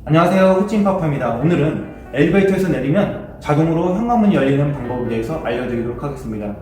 안녕하세요, 후찐파파입니다. 오늘은 엘리베이터에서 내리면 자동으로 현관문이 열리는 방법에 대해서 알려드리도록 하겠습니다.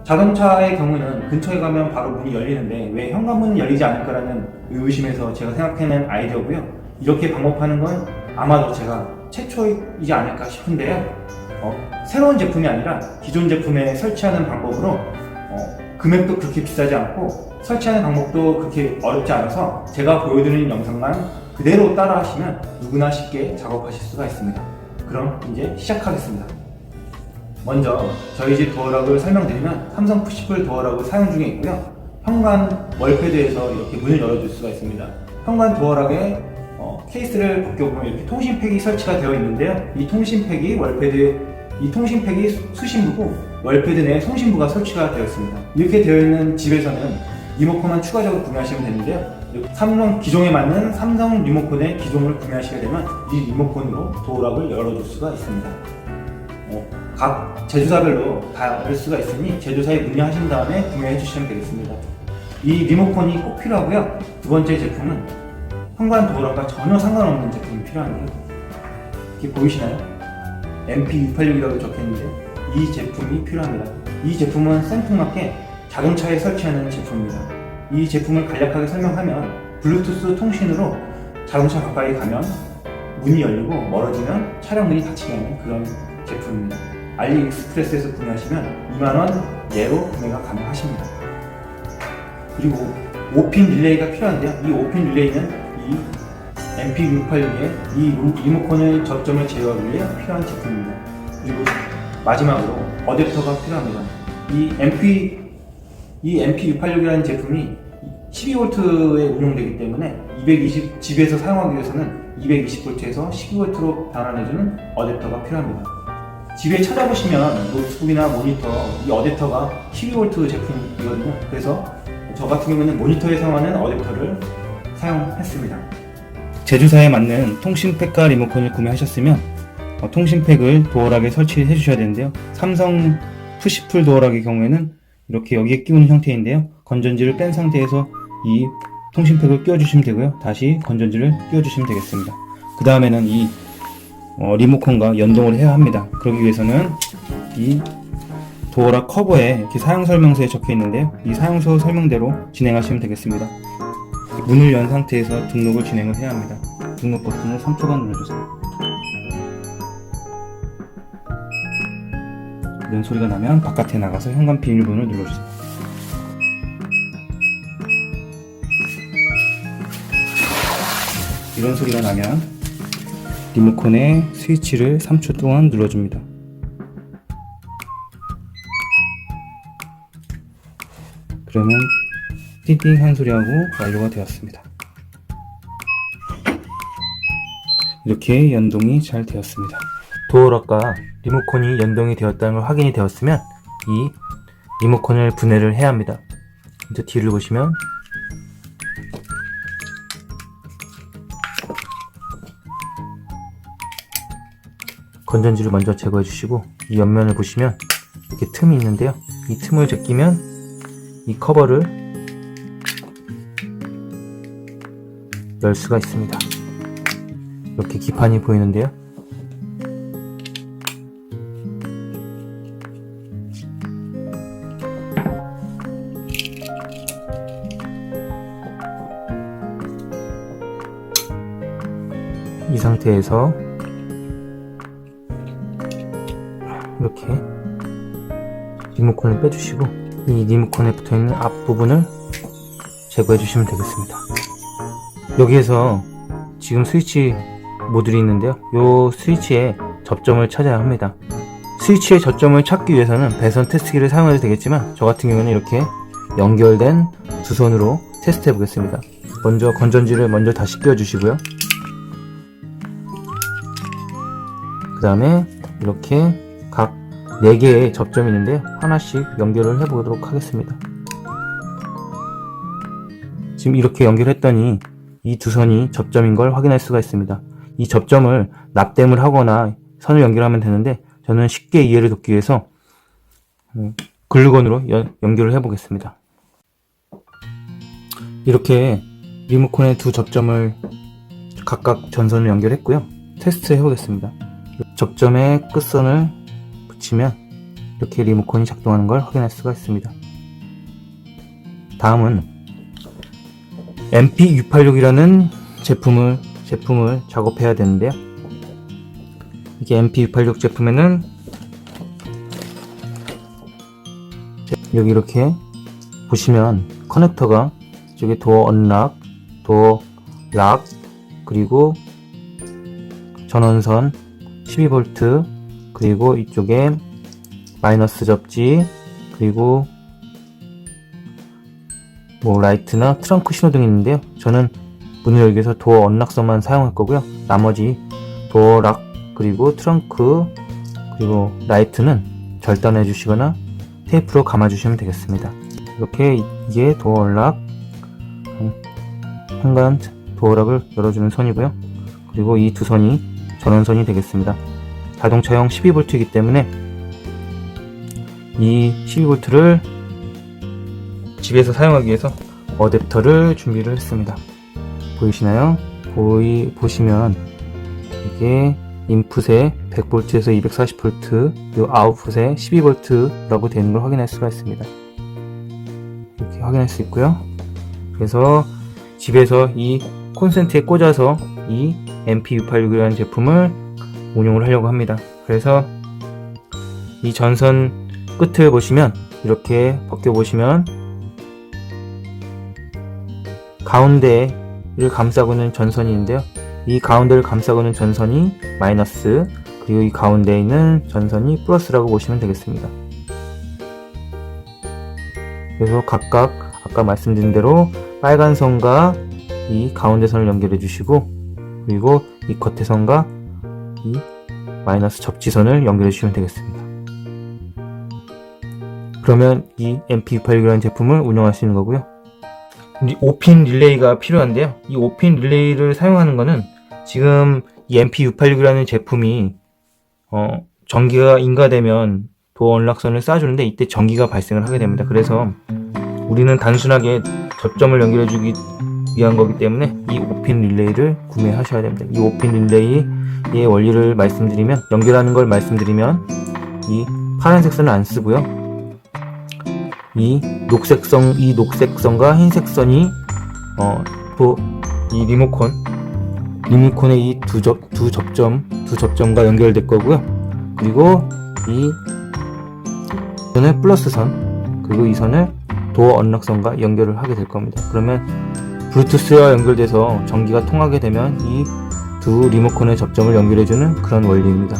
자동차의 경우는 근처에 가면 바로 문이 열리는데 왜 현관문은 열리지 않을까라는 의심에서 제가 생각해낸 아이디어고요. 이렇게 방법하는 건 아마도 제가 최초이지 않을까 싶은데요. 새로운 제품이 아니라 기존 제품에 설치하는 방법으로 금액도 그렇게 비싸지 않고 설치하는 방법도 그렇게 어렵지 않아서 제가 보여드리는 영상만 그대로 따라 하시면 누구나 쉽게 작업하실 수가 있습니다. 그럼 이제 시작하겠습니다. 먼저 저희 집 도어락을 설명드리면 삼성 푸시풀 도어락을 사용 중에 있고요. 현관 월패드에서 이렇게 문을 열어줄 수가 있습니다. 현관 도어락에 케이스를 벗겨보면 이렇게 통신팩이 설치가 되어 있는데요. 이 통신팩이 수신부고 월패드 내에 송신부가 설치가 되어 있습니다. 이렇게 되어 있는 집에서는 리모컨만 추가적으로 구매하시면 되는데요. 기종에 맞는 삼성 리모컨의 기종을 구매하시게 되면 이 리모컨으로 도어락을 열어줄 수가 있습니다. 각 제조사별로 다를 수가 있으니 제조사에 문의하신 다음에 구매해 주시면 되겠습니다. 이 리모컨이 꼭 필요하고요. 두 번째 제품은 현관 도어락과 전혀 상관없는 제품이 필요한데요. 이렇게 보이시나요? MP686이라고 적혀있는데 이 제품이 필요합니다. 이 제품은 생뚱맞게 자동차에 설치하는 제품입니다. 이 제품을 간략하게 설명하면 블루투스 통신으로 자동차 가까이 가면 문이 열리고 멀어지면 차량 문이 닫히게 하는 그런 제품입니다. 알리익스프레스에서 구매하시면 2만원 예로 구매가 가능하십니다. 그리고 5핀 릴레이가 필요한데요. 이 5핀 릴레이는 이 MP686의 이 리모컨의 접점을 제어하기 위해 필요한 제품입니다. 그리고 마지막으로 어댑터가 필요합니다. 이 MP686이라는 제품이 12V에 운용되기 때문에 집에서 사용하기 위해서는 220V에서 12V로 변환해주는 어댑터가 필요합니다. 집에 찾아보시면 노트북이나 모니터 이 어댑터가 12V 제품이거든요. 그래서 저 같은 경우는 모니터에 사용하는 어댑터를 사용했습니다. 제조사에 맞는 통신팩과 리모컨을 구매하셨으면 통신팩을 도어락에 설치해 주셔야 되는데요. 삼성 푸시풀 도어락의 경우에는 이렇게 여기에 끼우는 형태인데요. 건전지를 뺀 상태에서 이 통신팩을 끼워주시면 되고요. 다시 건전지를 끼워주시면 되겠습니다. 그 다음에는 이 리모컨과 연동을 해야 합니다. 그러기 위해서는 이 도어락 커버에 이렇게 사용설명서에 적혀 있는데요. 이 사용서 설명대로 진행하시면 되겠습니다. 문을 연 상태에서 등록을 진행을 해야 합니다. 등록 버튼을 3초간 눌러주세요. 이런 소리가 나면 바깥에 나가서 현관 비밀번호를 눌러주세요. 이런 소리가 나면 리모컨의 스위치를 3초 동안 눌러줍니다. 그러면 띵띵 한 소리하고 완료가 되었습니다. 이렇게 연동이 잘 되었습니다. 도어락과 리모컨이 연동이 되었다는 걸 확인이 되었으면 이 리모컨을 분해를 해야 합니다. 이제 뒤를 보시면 건전지를 먼저 제거해 주시고 이 옆면을 보시면 이렇게 틈이 있는데요. 이 틈을 제끼면 이 커버를 열 수가 있습니다. 이렇게 기판이 보이는데요. 이 상태에서 이렇게 리모컨을 빼주시고 이 리모컨에 붙어있는 앞부분을 제거해 주시면 되겠습니다. 여기에서 지금 스위치 모듈이 있는데요. 이 스위치의 접점을 찾아야 합니다. 스위치의 접점을 찾기 위해서는 배선 테스트기를 사용해도 되겠지만 저 같은 경우는 이렇게 연결된 두 손으로 테스트 해 보겠습니다. 먼저 건전지를 먼저 다시 끼워 주시고요. 그 다음에 이렇게 각 4개의 접점이 있는데요. 하나씩 연결을 해보도록 하겠습니다. 지금 이렇게 연결했더니 이 두 선이 접점인 걸 확인할 수가 있습니다. 이 접점을 납땜을 하거나 선을 연결하면 되는데 저는 쉽게 이해를 돕기 위해서 글루건으로 연결을 해보겠습니다. 이렇게 리모컨의 두 접점을 각각 전선을 연결했고요. 테스트 해보겠습니다. 접점에 끝선을 붙이면 이렇게 리모컨이 작동하는 걸 확인할 수가 있습니다. 다음은 MP686이라는 제품을 작업해야 되는데요. 이게 MP686 제품에는 여기 이렇게 보시면 커넥터가 이쪽에 도어 언락, 도어 락, 그리고 전원선 12V, 그리고 이쪽에 마이너스 접지, 그리고 뭐 라이트나 트렁크 신호등이 있는데요. 저는 문을 열기 위해서 도어 언락선만 사용할 거고요. 나머지 도어 락, 그리고 트렁크, 그리고 라이트는 절단해 주시거나 테이프로 감아 주시면 되겠습니다. 이렇게 이게 도어 언락, 현관 도어락을 열어주는 선이고요. 그리고 이 두 선이 전원선이 되겠습니다. 자동차용 12V이기 때문에 이 12V를 집에서 사용하기 위해서 어댑터를 준비를 했습니다. 보이시나요? 보시면 이게 인풋에 100V에서 240V, 그리고 아웃풋에 12V라고 되는 걸 확인할 수가 있습니다. 이렇게 확인할 수 있고요. 그래서 집에서 이 콘센트에 꽂아서 이 MP686이라는 제품을 운용을 하려고 합니다. 그래서 이 전선 끝을 보시면 이렇게 벗겨보시면 가운데를 감싸고 있는 전선이 있는데요. 이 가운데를 감싸고 있는 전선이 마이너스, 그리고 이 가운데에 있는 전선이 플러스라고 보시면 되겠습니다. 그래서 각각 아까 말씀드린 대로 빨간 선과 이 가운데 선을 연결해 주시고, 그리고 이 겉에 선과 이 마이너스 접지선을 연결해 주시면 되겠습니다. 그러면 이 MP686이라는 제품을 운영할 수 있는 거고요. 5핀 릴레이가 필요한데요. 이 5핀 릴레이를 사용하는 거는 지금 이 MP686이라는 제품이 전기가 인가되면 도어 언락선을 쏴주는데 이때 전기가 발생을 하게 됩니다. 그래서 우리는 단순하게 접점을 연결해 주기 위한 거기 때문에 이 5핀 릴레이를 구매하셔야 됩니다. 이 5핀 릴레이의 원리를 말씀드리면, 연결하는 걸 말씀드리면, 이 파란색 선을 안 쓰고요. 이 녹색선과 흰색 선이 이 리모컨의 이 두 접점과 연결될 거고요. 그리고 이 선을 플러스 선, 그리고 이 선을 도어 언락선과 연결을 하게 될 겁니다. 그러면 블루투스와 연결돼서 전기가 통하게 되면 이 두 리모컨의 접점을 연결해주는 그런 원리입니다.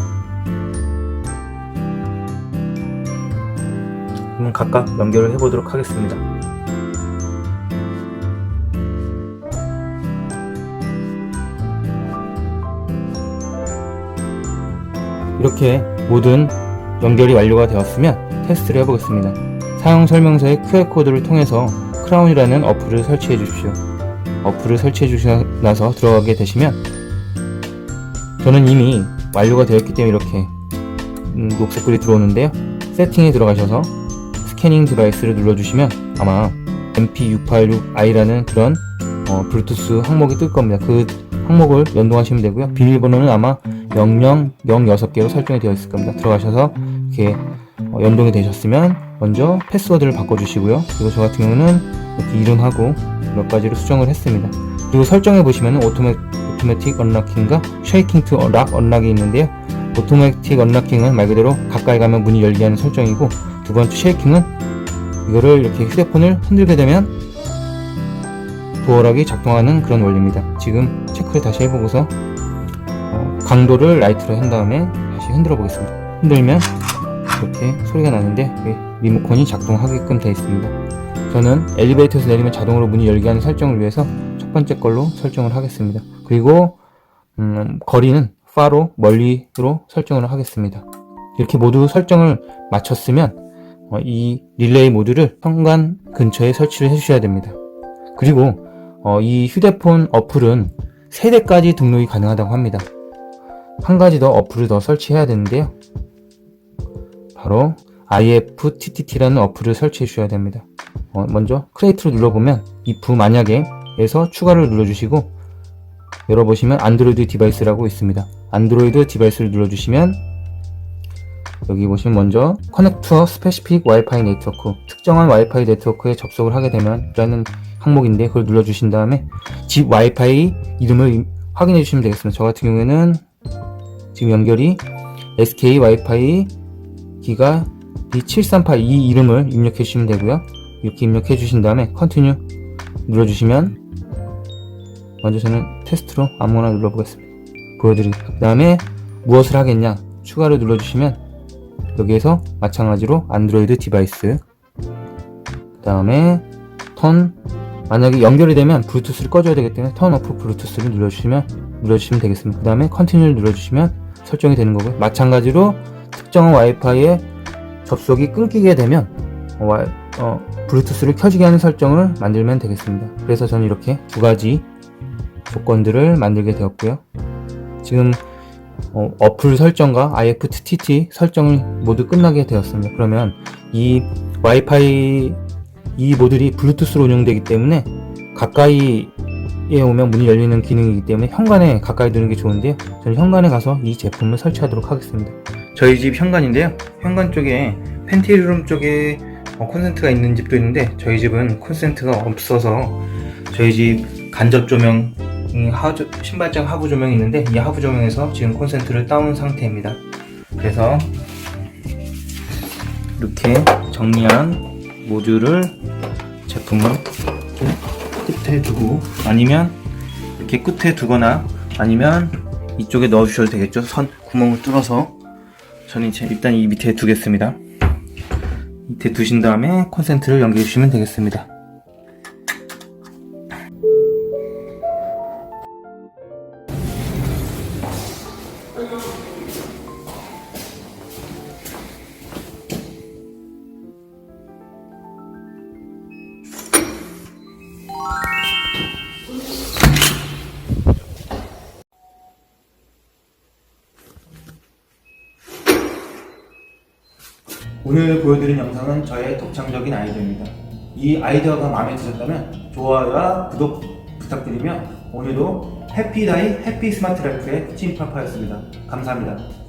그럼 각각 연결을 해보도록 하겠습니다. 이렇게 모든 연결이 완료가 되었으면 테스트를 해보겠습니다. 사용 설명서의 QR코드를 통해서 크라운이라는 어플을 설치해 주십시오. 어플을 설치해 주시고 나서 들어가게 되시면, 저는 이미 완료가 되었기 때문에 이렇게 녹색불이 들어오는데요. 세팅에 들어가셔서 스캐닝 디바이스를 눌러주시면 아마 MP686i라는 그런 블루투스 항목이 뜰 겁니다. 그 항목을 연동하시면 되고요. 비밀번호는 아마 0006개로 설정이 되어 있을 겁니다. 들어가셔서 이렇게 연동이 되셨으면 먼저 패스워드를 바꿔주시고요. 그리고 저 같은 경우는 이렇게 이름하고 몇 가지로 수정을 했습니다. 그리고 설정해 보시면 오토매틱 언락킹과 쉐이킹 투 락 언락이 있는데요. 오토매틱 언락킹은 말 그대로 가까이 가면 문이 열게 하는 설정이고, 두 번째 쉐이킹은 이거를 이렇게 휴대폰을 흔들게 되면 도어락이 작동하는 그런 원리입니다. 지금 체크를 다시 해보고서 강도를 라이트로 한 다음에 다시 흔들어 보겠습니다. 흔들면 이렇게 소리가 나는데 리모컨이 작동하게끔 되어 있습니다. 저는 엘리베이터에서 내리면 자동으로 문이 열게 하는 설정을 위해서 첫 번째 걸로 설정을 하겠습니다. 그리고 거리는 파로 멀리로 설정을 하겠습니다. 이렇게 모두 설정을 마쳤으면 이 릴레이 모드를 현관 근처에 설치를 해주셔야 됩니다. 그리고 이 휴대폰 어플은 3대까지 등록이 가능하다고 합니다. 한 가지 더 어플을 더 설치해야 되는데요. 바로 IFTTT라는 어플을 설치해 주셔야 됩니다. 먼저 크리에이트를 눌러보면 if 만약에 에서 추가를 눌러주시고, 열어보시면 안드로이드 디바이스라고 있습니다. 안드로이드 디바이스를 눌러주시면 여기 보시면 먼저 Connect to a Specific Wi-Fi Network, 특정한 와이파이 네트워크에 접속을 하게 되면 라는 항목인데, 그걸 눌러주신 다음에 집 와이파이 이름을 확인해 주시면 되겠습니다. 저 같은 경우에는 지금 연결이 SK 와이파이 기가 7382 이 이름을 입력해 주시면 되고요. 이렇게 입력해 주신 다음에 Continue 눌러주시면, 먼저 저는 테스트로 아무거나 눌러보겠습니다. 보여드리겠습니다. 그 다음에 무엇을 하겠냐, 추가를 눌러주시면 여기에서 마찬가지로 안드로이드 디바이스, 그 다음에 만약에 연결이 되면 블루투스를 꺼줘야 되기 때문에 턴 오프 블루투스를 눌러주시면 되겠습니다. 그 다음에 컨티뉴를 눌러주시면 설정이 되는 거고요. 마찬가지로 특정한 와이파이에 접속이 끊기게 되면 블루투스를 켜지게 하는 설정을 만들면 되겠습니다. 그래서 저는 이렇게 두 가지 조건들을 만들게 되었고요. 지금 어플 설정과 IFTTT 설정을 모두 끝나게 되었습니다. 그러면 이 와이파이 이 모듈이 블루투스로 운영되기 때문에 가까이에 오면 문이 열리는 기능이기 때문에 현관에 가까이 두는 게 좋은데요. 저는 현관에 가서 이 제품을 설치하도록 하겠습니다. 저희 집 현관인데요. 현관 쪽에 팬트리룸 쪽에 콘센트가 있는 집도 있는데, 저희 집은 콘센트가 없어서 저희 집 간접 조명, 신발장 하부 조명이 있는데, 이 하부 조명에서 지금 콘센트를 따온 상태입니다. 그래서 이렇게 정리한 모듈을 제품을 끝에 두고, 아니면 이렇게 끝에 두거나 아니면 이쪽에 넣어 주셔도 되겠죠. 구멍을 뚫어서. 저는 이제 일단 이 밑에 두겠습니다. 밑에 두신 다음에 콘센트를 연결해 주시면 되겠습니다. 오늘 보여드린 영상은 저의 독창적인 아이디어입니다. 이 아이디어가 마음에 드셨다면 좋아요와 구독 부탁드리며, 오늘도 해피다이 해피 스마트 라이프의 찐파파였습니다. 감사합니다.